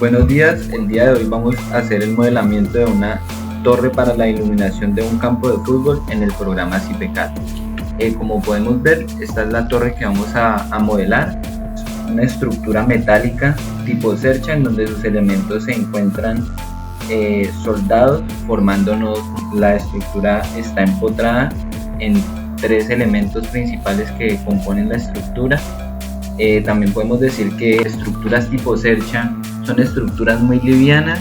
Buenos días, el día de hoy vamos a hacer el modelamiento de una torre para la iluminación de un campo de fútbol en el programa CIPECAD. Como podemos ver, esta es la torre que vamos a modelar, una estructura metálica tipo cercha en donde sus elementos se encuentran soldados formando nodos. La estructura está empotrada en tres elementos principales que componen la estructura. También podemos decir que estructuras tipo cercha son estructuras muy livianas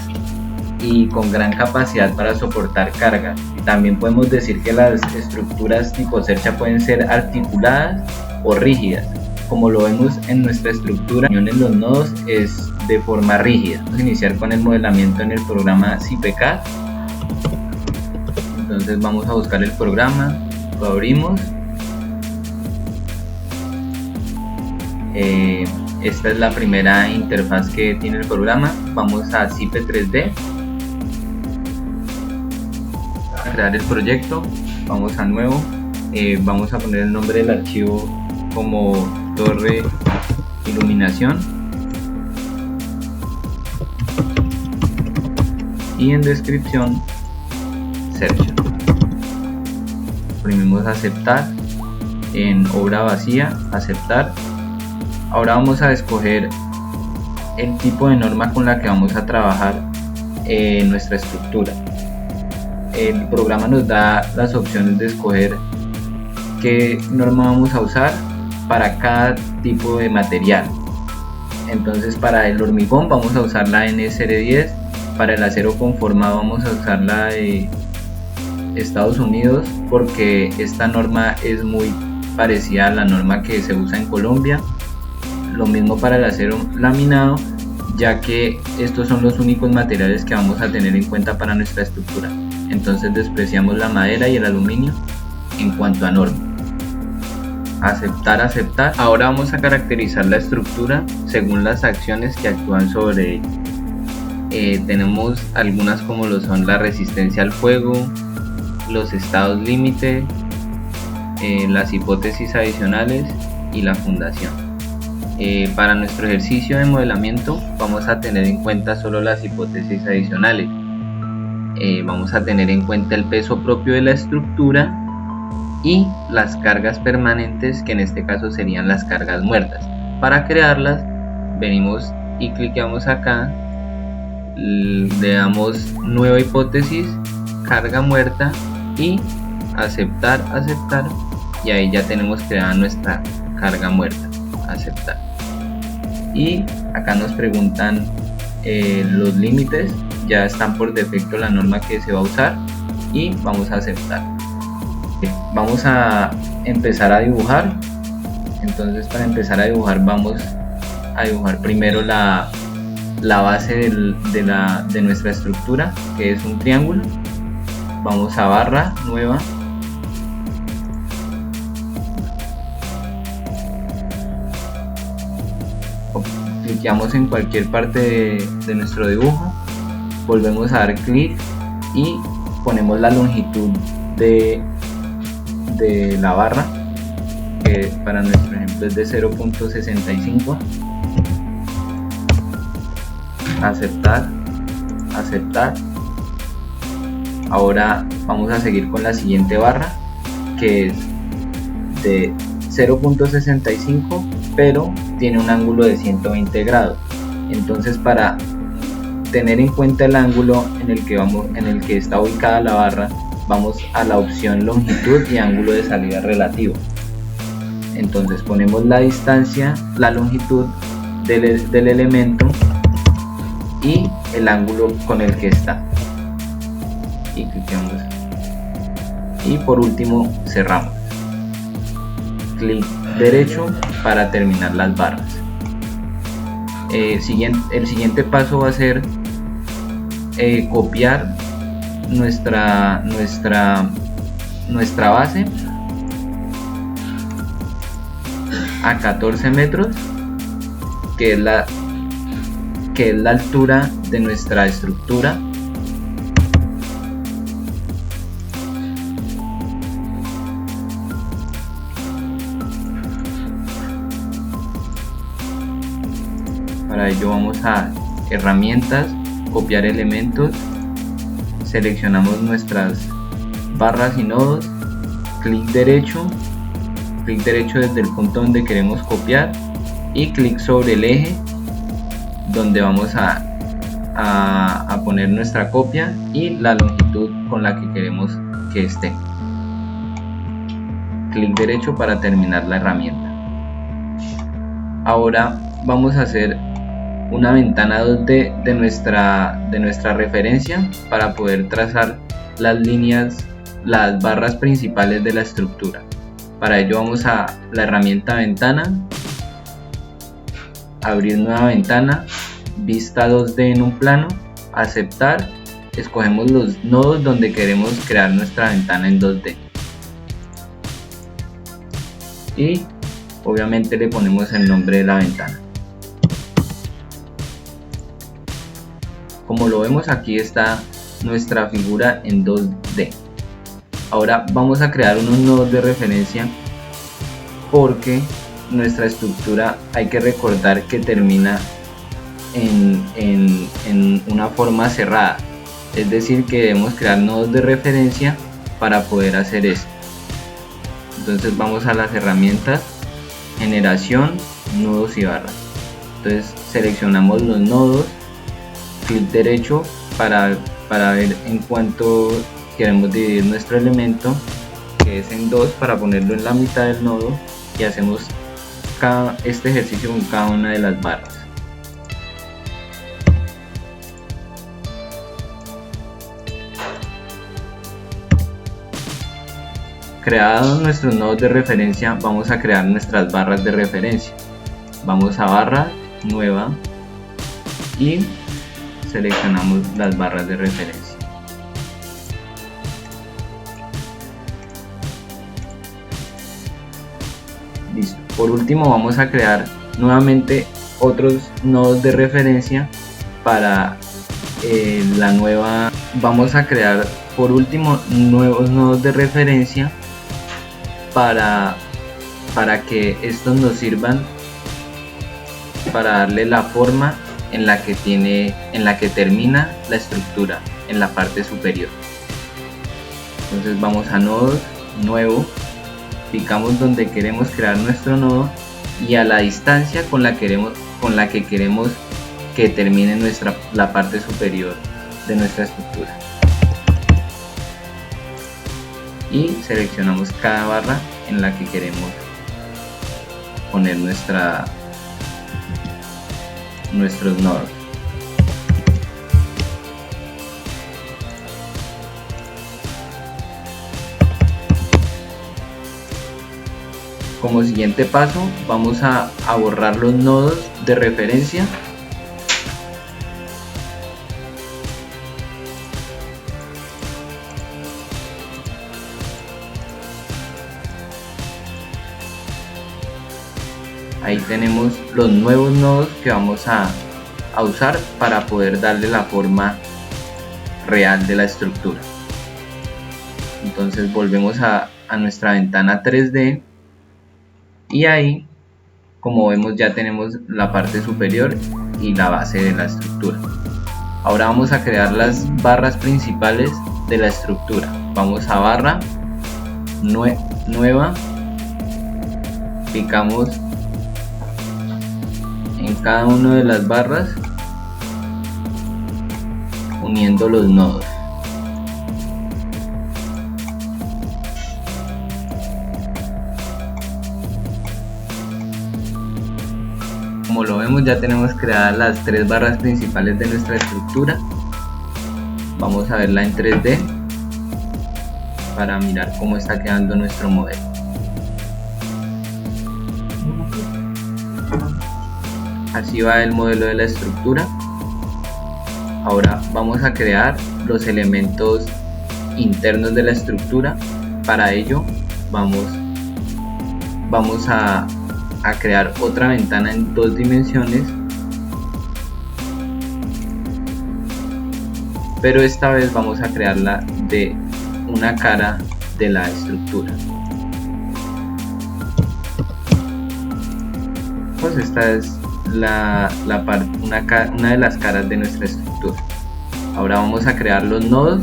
y con gran capacidad para soportar cargas. También podemos decir que las estructuras tipo cercha pueden ser articuladas o rígidas. Como lo vemos en nuestra estructura, la unión en los nodos es de forma rígida. Vamos a iniciar con el modelamiento en el programa CIPECAD. Entonces vamos a buscar el programa, lo abrimos. Esta es la primera interfaz que tiene el programa. Vamos a CIPE 3D, a crear el proyecto, vamos a nuevo, vamos a poner el nombre del archivo como torre iluminación y en descripción cercha. Oprimimos aceptar, en obra vacía aceptar. Ahora vamos a escoger el tipo de norma con la que vamos a trabajar en nuestra estructura. El programa nos da las opciones de escoger qué norma vamos a usar para cada tipo de material. Entonces, para el hormigón vamos a usar la NSR10, para el acero conformado vamos a usar la de Estados Unidos porque esta norma es muy parecida a la norma que se usa en Colombia. Lo mismo para el acero laminado, ya que estos son los únicos materiales que vamos a tener en cuenta para nuestra estructura. Entonces despreciamos la madera y el aluminio en cuanto a norma. Aceptar, aceptar. Ahora vamos a caracterizar la estructura según las acciones que actúan sobre ella. Tenemos algunas como lo son la resistencia al fuego, los estados límite, las hipótesis adicionales y la fundación. Para nuestro ejercicio de modelamiento vamos a tener en cuenta solo las hipótesis adicionales. Vamos a tener en cuenta el peso propio de la estructura y las cargas permanentes, que en este caso serían las cargas muertas. Para crearlas venimos y cliqueamos acá, le damos nueva hipótesis, carga muerta y aceptar, aceptar, y ahí ya tenemos creada nuestra carga muerta. Aceptar, y acá nos preguntan los límites, ya están por defecto la norma que se va a usar y vamos a aceptar. Vamos a empezar a dibujar. Entonces, para empezar a dibujar vamos a dibujar primero la base de nuestra estructura, que es un triángulo. Vamos a barra nueva, cliqueamos en cualquier parte de nuestro dibujo, volvemos a dar clic y ponemos la longitud de la barra, que para nuestro ejemplo es de 0.65. Aceptar, aceptar. Ahora vamos a seguir con la siguiente barra, que es de 0.65, pero tiene un ángulo de 120 grados. Entonces, para tener en cuenta el ángulo en el que está ubicada la barra, vamos a la opción longitud y ángulo de salida relativo. Entonces ponemos la distancia, la longitud del elemento y el ángulo con el que está, y cliqueamos, y por último cerramos. Clic derecho para terminar las barras. El siguiente paso va a ser copiar nuestra base a 14 metros, que es la altura de nuestra estructura. Para ello vamos a herramientas, copiar elementos, seleccionamos nuestras barras y nodos, clic derecho desde el punto donde queremos copiar y clic sobre el eje donde vamos a poner nuestra copia y la longitud con la que queremos que esté. Clic derecho para terminar la herramienta. Ahora vamos a hacer una ventana 2D de nuestra referencia para poder trazar las líneas, las barras principales de la estructura. Para ello vamos a la herramienta ventana, abrir nueva ventana, vista 2D en un plano, aceptar, escogemos los nodos donde queremos crear nuestra ventana en 2D y obviamente le ponemos el nombre de la ventana. Como lo vemos, aquí está nuestra figura en 2D. Ahora vamos a crear unos nodos de referencia porque nuestra estructura hay que recordar que termina en una forma cerrada, es decir que debemos crear nodos de referencia para poder hacer eso. Entonces vamos a las herramientas, generación, nodos y barras. Entonces seleccionamos los nodos, clic derecho para ver en cuánto queremos dividir nuestro elemento, que es en 2, para ponerlo en la mitad del nodo, y hacemos este ejercicio con cada una de las barras. Creados nuestros nodos de referencia, vamos a crear nuestras barras de referencia. Vamos a barra, nueva, y seleccionamos las barras de referencia. Listo. Por último vamos a crear nuevamente otros nodos de referencia para la nueva. Vamos a crear por último nuevos nodos de referencia para que estos nos sirvan para darle la forma en la que termina la estructura en la parte superior. Entonces vamos a nodos, nuevo, picamos donde queremos crear nuestro nodo y a la distancia con la que queremos que termine la parte superior de nuestra estructura. Y seleccionamos cada barra en la que queremos poner nuestros nodos. Como siguiente paso vamos a borrar los nodos de referencia . Ahí tenemos los nuevos nodos que vamos a usar para poder darle la forma real de la estructura. Entonces volvemos a nuestra ventana 3D y ahí, como vemos, ya tenemos la parte superior y la base de la estructura. Ahora vamos a crear las barras principales de la estructura. Vamos a barra, nueva, picamos en cada una de las barras uniendo los nodos. Como lo vemos, ya tenemos creadas las 3 barras principales de nuestra estructura. Vamos a verla en 3D para mirar cómo está quedando nuestro modelo. Así va el modelo de la estructura. Ahora vamos a crear los elementos internos de la estructura. Para ello vamos a crear otra ventana en 2 dimensiones, pero esta vez vamos a crearla de una cara de la estructura. Pues esta es una de las caras de nuestra estructura. Ahora vamos a crear los nodos.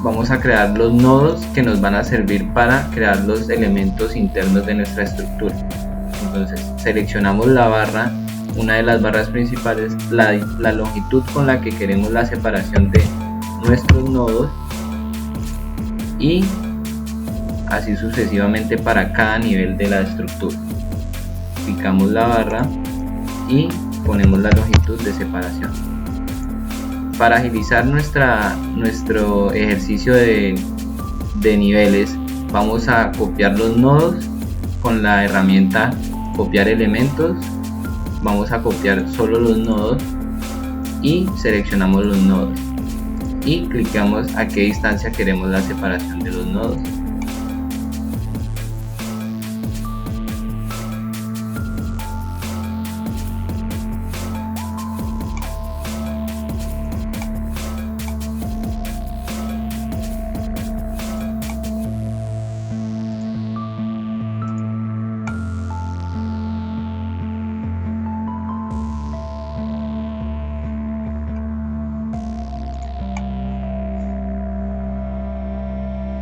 Vamos a crear los nodos que nos van a servir para crear los elementos internos de nuestra estructura. Entonces seleccionamos la barra, una de las barras principales, la longitud con la que queremos la separación de nuestros nodos, y así sucesivamente para cada nivel de la estructura. Picamos la barra y ponemos la longitud de separación. Para agilizar nuestro ejercicio de niveles, vamos a copiar los nodos con la herramienta copiar elementos. Vamos a copiar solo los nodos y seleccionamos los nodos y clicamos a qué distancia queremos la separación de los nodos.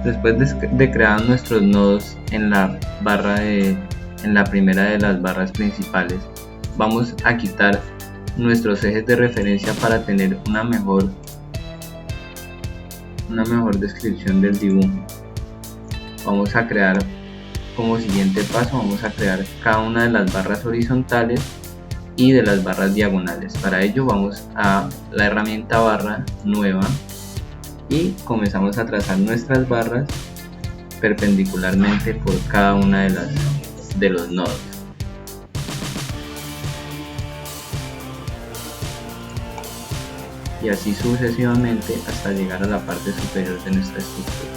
Después de crear nuestros nodos en la primera de las barras principales, vamos a quitar nuestros ejes de referencia para tener una mejor descripción del dibujo. Vamos a crear como siguiente paso, vamos a crear cada una de las barras horizontales y de las barras diagonales. Para ello vamos a la herramienta barra nueva y comenzamos a trazar nuestras barras perpendicularmente por cada una de los nodos. Y así sucesivamente hasta llegar a la parte superior de nuestra estructura.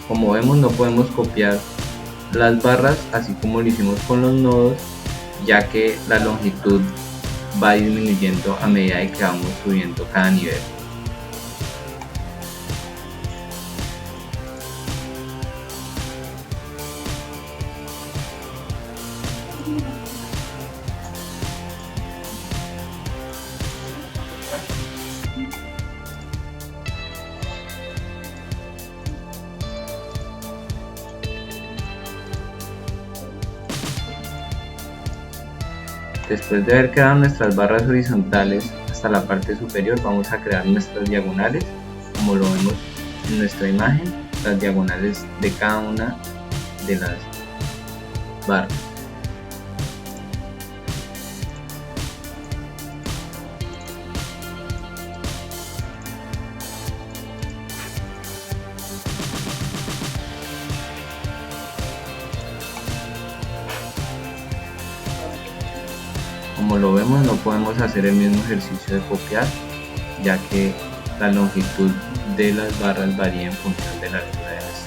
Como vemos, no podemos copiar las barras así como lo hicimos con los nodos, ya que la longitud va disminuyendo a medida que vamos subiendo cada nivel. Después de haber creado nuestras barras horizontales hasta la parte superior, vamos a crear nuestras diagonales, como lo vemos en nuestra imagen, las diagonales de cada una de las barras. Como lo vemos, no podemos hacer el mismo ejercicio de copiar, ya que la longitud de las barras varía en función de la altura de la estructura.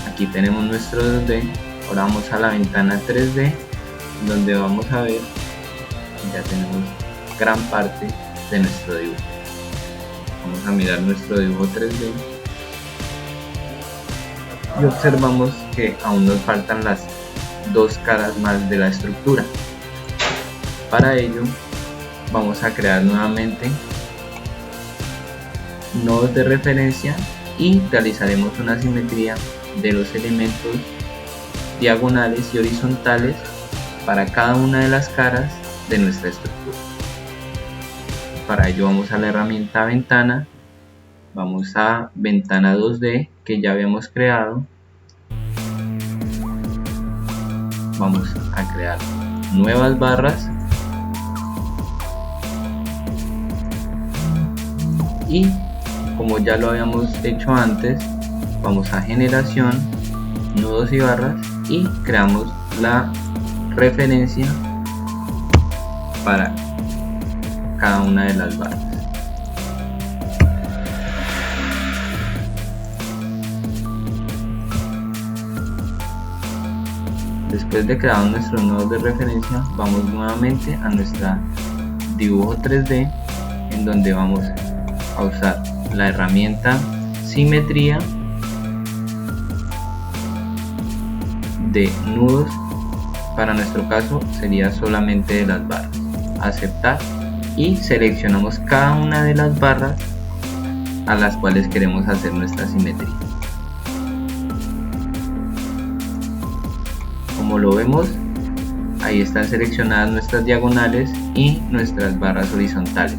Aquí tenemos nuestro 2D. Ahora vamos a la ventana 3D, donde vamos a ver que ya tenemos gran parte de nuestro dibujo. Vamos a mirar nuestro dibujo 3D y observamos que aún nos faltan las dos caras más de la estructura. Para ello vamos a crear nuevamente nodos de referencia y realizaremos una simetría de los elementos diagonales y horizontales para cada una de las caras de nuestra estructura. Para ello vamos a la herramienta ventana, vamos a ventana 2D que ya habíamos creado, vamos a crear nuevas barras y como ya lo habíamos hecho antes, vamos a generación, nodos y barras y creamos la referencia para cada una de las barras. Después de crear nuestros nodos de referencia, vamos nuevamente a nuestra dibujo 3D, en donde vamos a usar la herramienta simetría de nudos. Para nuestro caso sería solamente de las barras. Aceptar, y seleccionamos cada una de las barras a las cuales queremos hacer nuestra simetría. Como lo vemos, ahí están seleccionadas nuestras diagonales y nuestras barras horizontales.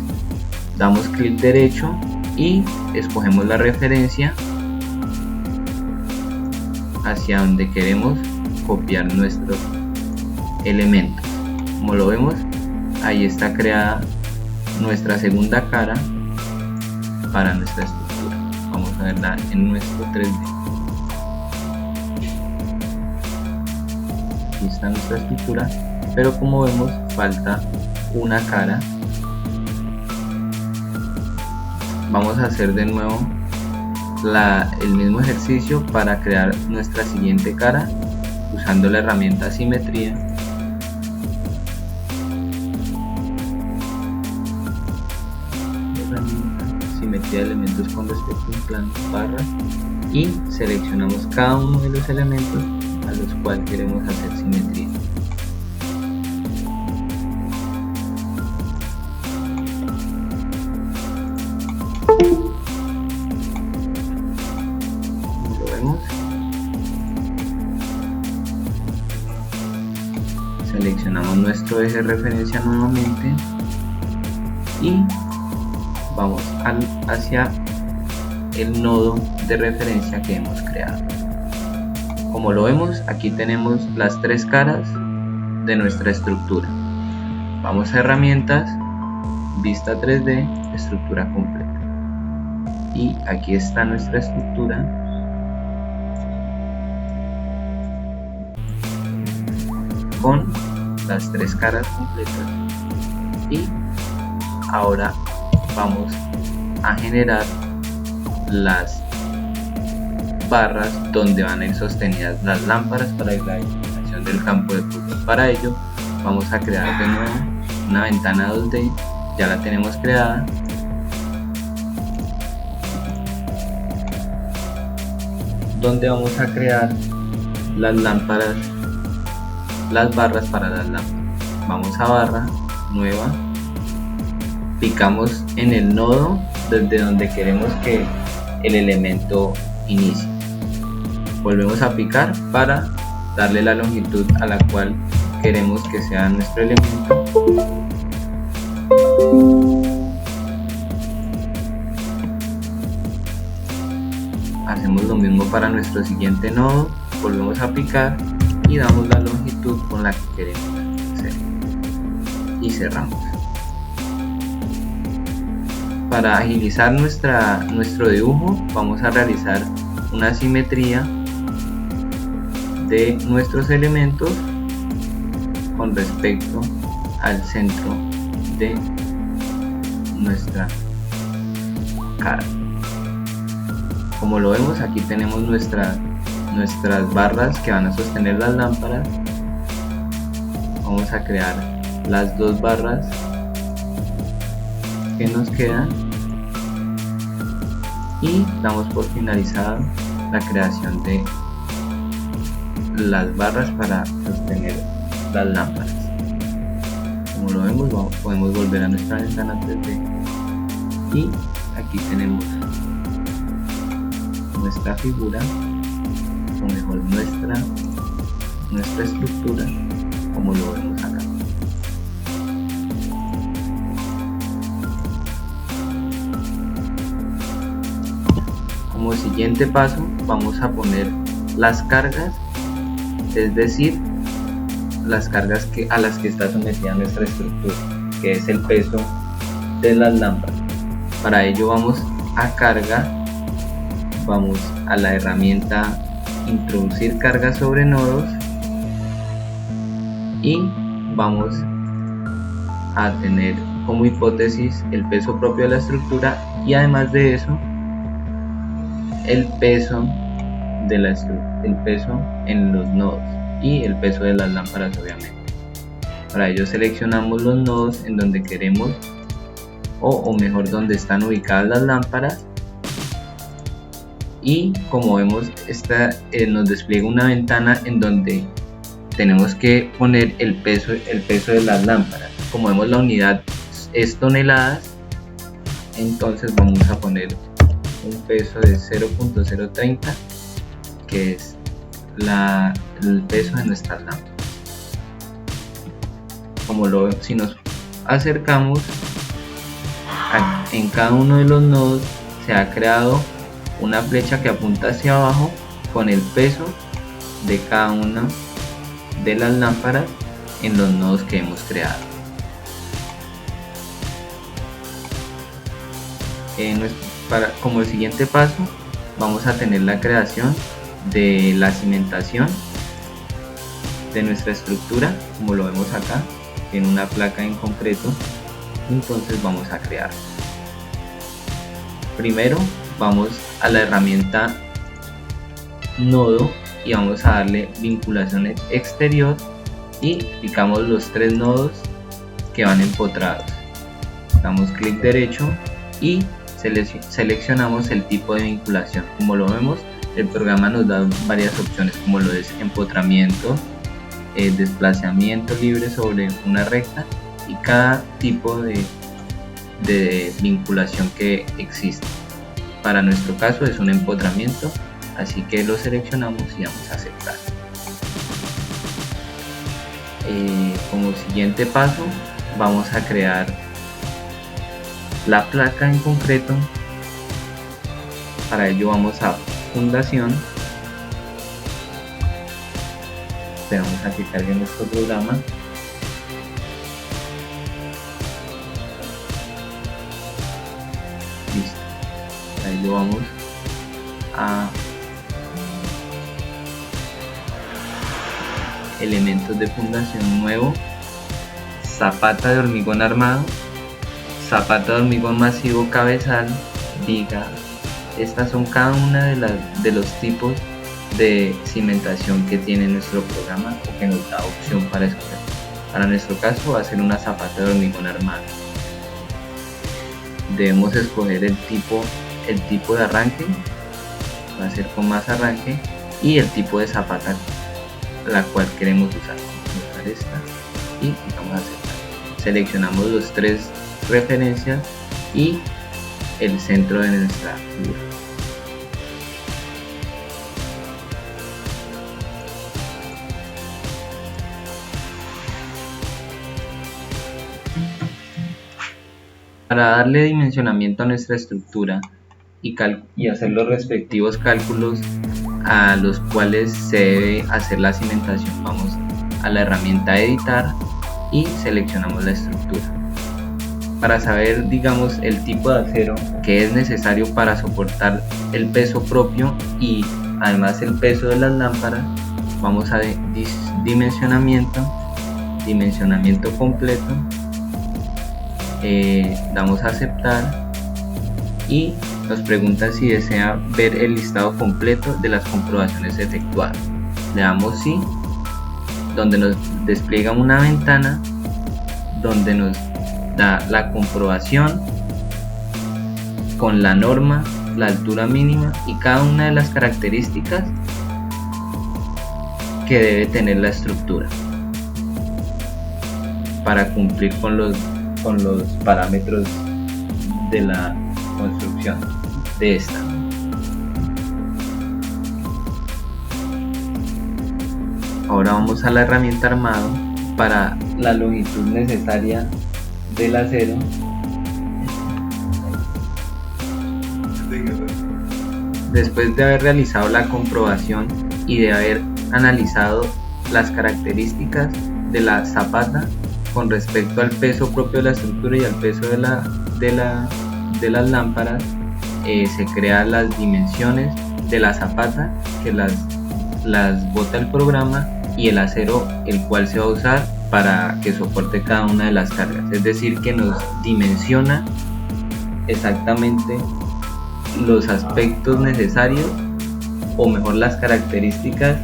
Damos clic derecho y escogemos la referencia hacia donde queremos copiar nuestros elementos. Como lo vemos, ahí está creada nuestra segunda cara para nuestra estructura. Vamos a verla en nuestro 3D. Aquí está nuestra estructura, pero como vemos falta una cara. Vamos a hacer de nuevo el mismo ejercicio para crear nuestra siguiente cara usando la herramienta simetría. Simetría de elementos con respecto a un plano, barras, y seleccionamos cada uno de los elementos a los cuales queremos hacer simetría. Como lo vemos, seleccionamos nuestro eje de referencia nuevamente y vamos hacia el nodo de referencia que hemos creado. Como lo vemos, aquí tenemos las tres caras de nuestra estructura. Vamos a herramientas, vista 3D, estructura completa. Y aquí está nuestra estructura. Con las tres caras completas. Y ahora vamos a generar las barras donde van a ir sostenidas las lámparas para la iluminación del campo de fútbol. Para ello vamos a crear de nuevo una ventana 2D, ya la tenemos creada. Donde vamos a crear las lámparas, las barras para las lámparas. Vamos a barra, nueva, picamos en el nodo desde donde queremos que el elemento inicie. Volvemos a picar para darle la longitud a la cual queremos que sea nuestro elemento. Hacemos lo mismo para nuestro siguiente nodo, volvemos a picar y damos la longitud con la que queremos hacer y cerramos. Para agilizar nuestro dibujo, vamos a realizar una simetría de nuestros elementos con respecto al centro de nuestra cara. Como lo vemos, aquí tenemos nuestras barras que van a sostener las lámparas. Vamos a crear las dos barras que nos quedan y damos por finalizado la creación de las barras para sostener las lámparas. Como lo vemos, podemos volver a nuestra ventana 3D y aquí tenemos nuestra figura, o mejor nuestra estructura, como lo vemos acá. Como siguiente paso vamos a poner las cargas, es decir, las cargas a las que está sometida nuestra estructura, que es el peso de las lámparas. Para ello vamos a carga, vamos a la herramienta introducir carga sobre nodos y vamos a tener como hipótesis el peso propio de la estructura y además de eso el peso en los nodos y el peso de las lámparas, obviamente. Para ello seleccionamos los nodos en donde queremos o mejor donde están ubicadas las lámparas, y como vemos nos despliega una ventana en donde tenemos que poner el peso de las lámparas. Como vemos, la unidad es toneladas, entonces vamos a poner un peso de 0.030, que es el peso de nuestras lámparas. Si nos acercamos, en cada uno de los nodos se ha creado una flecha que apunta hacia abajo con el peso de cada una de las lámparas en los nodos que hemos creado. Como el siguiente paso, vamos a tener la creación de la cimentación de nuestra estructura. Como lo vemos acá, tiene una placa en concreto, entonces vamos a crear. Primero vamos a la herramienta nodo y vamos a darle vinculación exterior y picamos los 3 nodos que van empotrados. Damos clic derecho y seleccionamos el tipo de vinculación. Como lo vemos, el programa nos da varias opciones, como lo es empotramiento, desplazamiento libre sobre una recta y cada tipo de vinculación que existe. Para nuestro caso es un empotramiento, así que lo seleccionamos y vamos a aceptar. Como siguiente paso, vamos a crear la placa en concreto. Para ello vamos a fundación. Esperamos a que cargue nuestro programa. Listo. Para ello vamos a elementos de fundación nuevo, zapata de hormigón armado, zapata de hormigón masivo cabezal, viga. Estas son cada una de los tipos de cimentación que tiene nuestro programa o que nos da opción para escoger. Para nuestro caso va a ser una zapata de hormigón armado. Debemos escoger el tipo de arranque, va a ser con más arranque, y el tipo de zapata la cual queremos usar. Vamos a usar esta y vamos a aceptar. Seleccionamos los 3 referencias y el centro de nuestra figura. Para darle dimensionamiento a nuestra estructura y hacer los respectivos cálculos a los cuales se debe hacer la cimentación, vamos a la herramienta editar y seleccionamos la estructura. Para saber, digamos, el tipo de acero que es necesario para soportar el peso propio y además el peso de las lámparas, vamos a dimensionamiento completo, damos a aceptar y nos pregunta si desea ver el listado completo de las comprobaciones efectuadas. Le damos sí, donde nos despliega una ventana donde nos da la comprobación con la norma, la altura mínima y cada una de las características que debe tener la estructura para cumplir con los parámetros de la construcción de esta. Ahora vamos a la herramienta armado para la longitud necesaria del acero. Después de haber realizado la comprobación y de haber analizado las características de la zapata con respecto al peso propio de la estructura y al peso de las lámparas, se crean las dimensiones de la zapata que las bota el programa y el acero el cual se va a usar para que soporte cada una de las cargas, es decir que nos dimensiona exactamente los aspectos necesarios, o mejor las características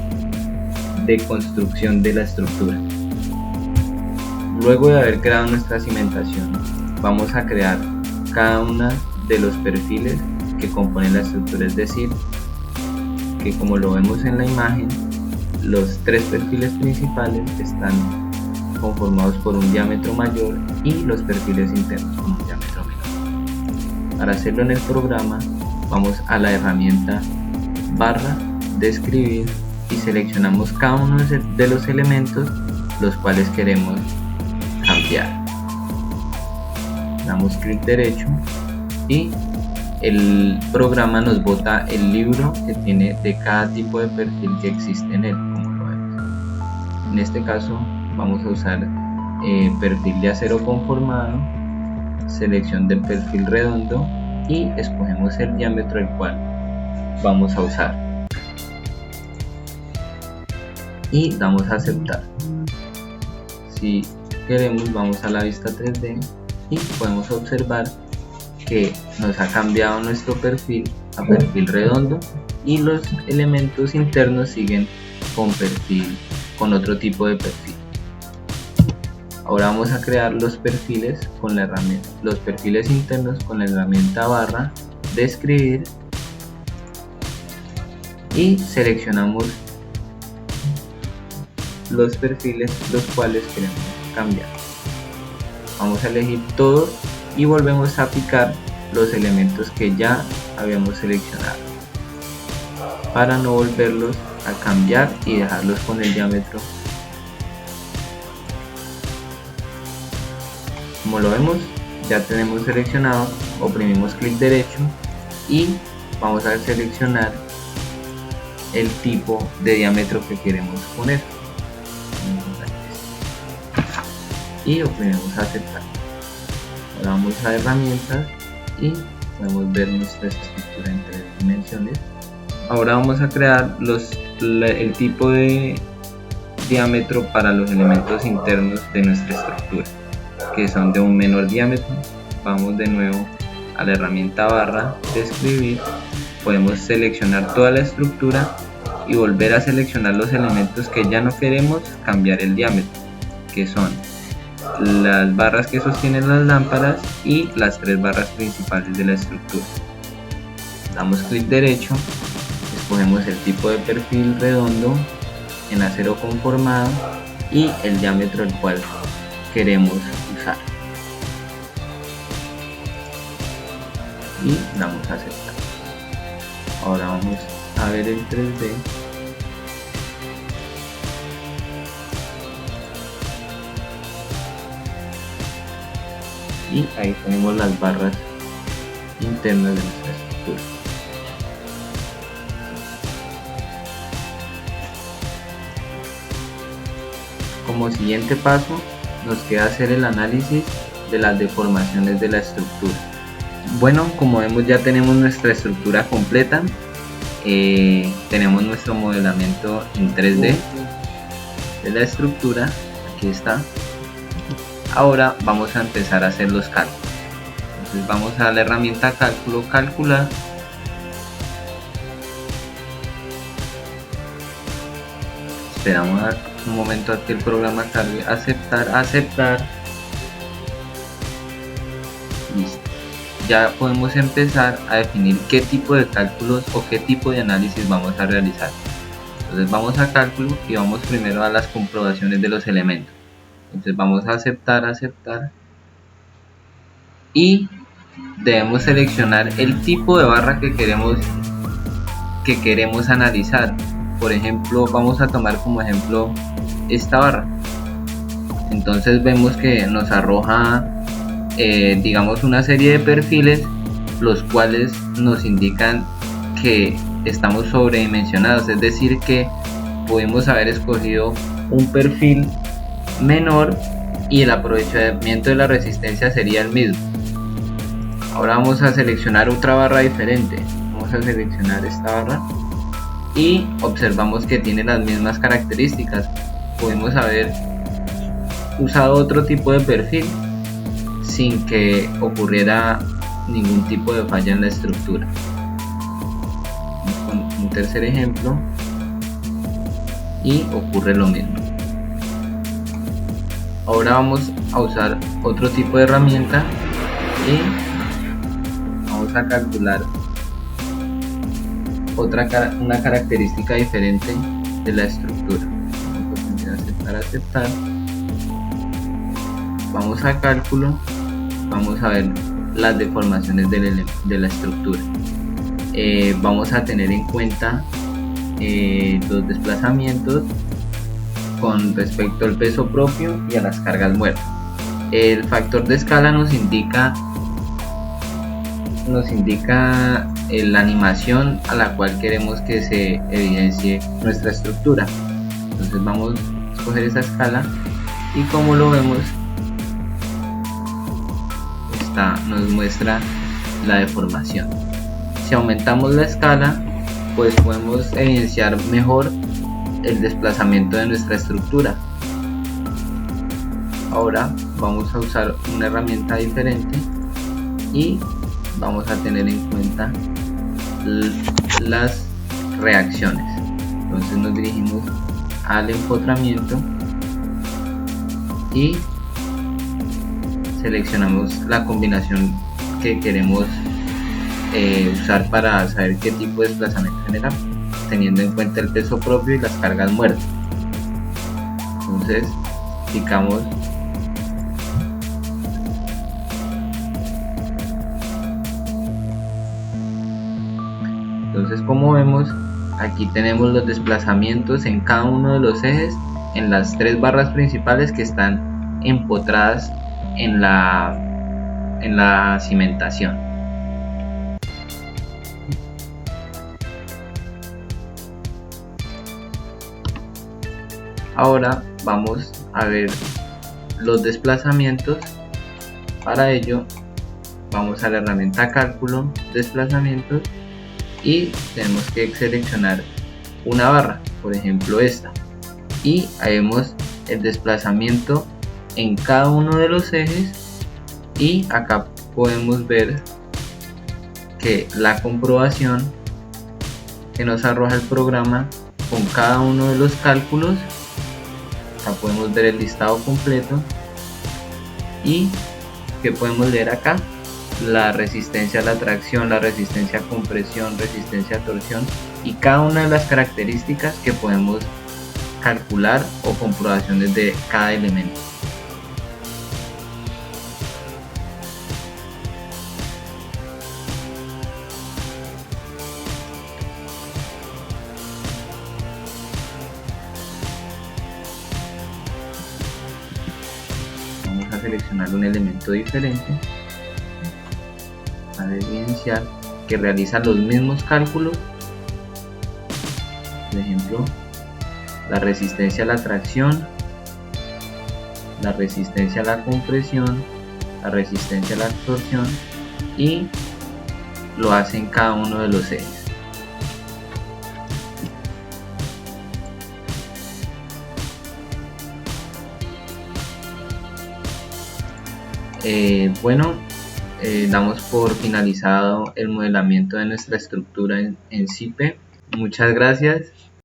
de construcción de la estructura. Luego de haber creado nuestra cimentación, vamos a crear cada uno de los perfiles que componen la estructura, es decir que, como lo vemos en la imagen, los tres perfiles principales están conformados por un diámetro mayor y los perfiles internos con un diámetro menor. Para hacerlo en el programa, vamos a la herramienta barra de escribir y seleccionamos cada uno de los elementos los cuales queremos cambiar. Damos clic derecho y el programa nos bota el libro que tiene de cada tipo de perfil que existe en él, como lo vemos. En este caso vamos a usar perfil de acero conformado, selección del perfil redondo y escogemos el diámetro el cual vamos a usar y damos a aceptar. Si queremos, vamos a la vista 3D y podemos observar que nos ha cambiado nuestro perfil a perfil redondo y los elementos internos siguen con otro tipo de perfil. Ahora vamos a crear los perfiles con la herramienta, los perfiles internos con la herramienta barra de escribir y seleccionamos los perfiles los cuales queremos cambiar. Vamos a elegir todos y volvemos a aplicar los elementos que ya habíamos seleccionado para no volverlos a cambiar y dejarlos con el diámetro. Como lo vemos, ya tenemos seleccionado, oprimimos clic derecho y vamos a seleccionar el tipo de diámetro que queremos poner y oprimimos aceptar. Ahora vamos a herramientas y podemos ver nuestra estructura en 3 dimensiones. Ahora vamos a crear el tipo de diámetro para los elementos internos de nuestra estructura, que son de un menor diámetro. Vamos de nuevo a la herramienta barra de escribir, podemos seleccionar toda la estructura y volver a seleccionar los elementos que ya no queremos cambiar el diámetro, que son las barras que sostienen las lámparas y las 3 barras principales de la estructura. Damos clic derecho, escogemos el tipo de perfil redondo en acero conformado y el diámetro el cual queremos usar y damos a aceptar. Ahora vamos a ver el 3D. Y ahí tenemos las barras internas de nuestra estructura. Como siguiente paso, nos queda hacer el análisis de las deformaciones de la estructura. Bueno, como vemos, ya tenemos nuestra estructura completa. Tenemos nuestro modelamiento en 3D de la estructura. Aquí está. Ahora vamos a empezar a hacer los cálculos. Entonces vamos a la herramienta cálculo, calcular. Esperamos un momento a que el programa cargue, aceptar, aceptar. Listo. Ya podemos empezar a definir qué tipo de cálculos o qué tipo de análisis vamos a realizar. Entonces vamos a cálculo y vamos primero a las comprobaciones de los elementos. Entonces vamos a aceptar, aceptar y debemos seleccionar el tipo de barra que queremos analizar. Por ejemplo, vamos a tomar como ejemplo esta barra. Entonces vemos que nos arroja digamos una serie de perfiles los cuales nos indican que estamos sobredimensionados, es decir que pudimos haber escogido un perfil menor y el aprovechamiento de la resistencia sería el mismo. Ahora vamos a seleccionar otra barra diferente. Vamos a seleccionar esta barra y observamos que tiene las mismas características. Podemos haber usado otro tipo de perfil sin que ocurriera ningún tipo de falla en la estructura. Con un tercer ejemplo y ocurre lo mismo. Ahora vamos a usar otro tipo de herramienta y vamos a calcular una característica diferente de la estructura. Vamos a aceptar. Vamos a cálculo, vamos a ver las deformaciones de la estructura. Vamos a tener en cuenta los desplazamientos con respecto al peso propio y a las cargas muertas. El factor de escala nos indica la animación a la cual queremos que se evidencie nuestra estructura. Entonces vamos a escoger esa escala y como lo vemos, nos muestra la deformación. Si aumentamos la escala, pues podemos evidenciar mejor el desplazamiento de nuestra estructura. Ahora vamos a usar una herramienta diferente y vamos a tener en cuenta las reacciones. Entonces nos dirigimos al empotramiento y seleccionamos la combinación que queremos usar para saber qué tipo de desplazamiento generar, teniendo en cuenta el peso propio y las cargas muertas. Entonces picamos como vemos, aquí tenemos los desplazamientos en cada uno de los ejes en las tres barras principales que están empotradas en la cimentación. Ahora vamos a ver los desplazamientos. Para ello vamos a la herramienta cálculo, desplazamientos, y tenemos que seleccionar una barra, por ejemplo esta, y ahí vemos el desplazamiento en cada uno de los ejes, y acá podemos ver que la comprobación que nos arroja el programa con cada uno de los cálculos. Acá podemos ver el listado completo y que podemos leer acá: la resistencia a la tracción, la resistencia a compresión, resistencia a torsión y cada una de las características que podemos calcular o comprobaciones de cada elemento. Vamos a seleccionar un elemento diferente para evidenciar que realiza los mismos cálculos. Por ejemplo, la resistencia a la tracción, la resistencia a la compresión, la resistencia a la torsión, y lo hace en cada uno de los ejes. Damos por finalizado el modelamiento de nuestra estructura en CIPE. Muchas gracias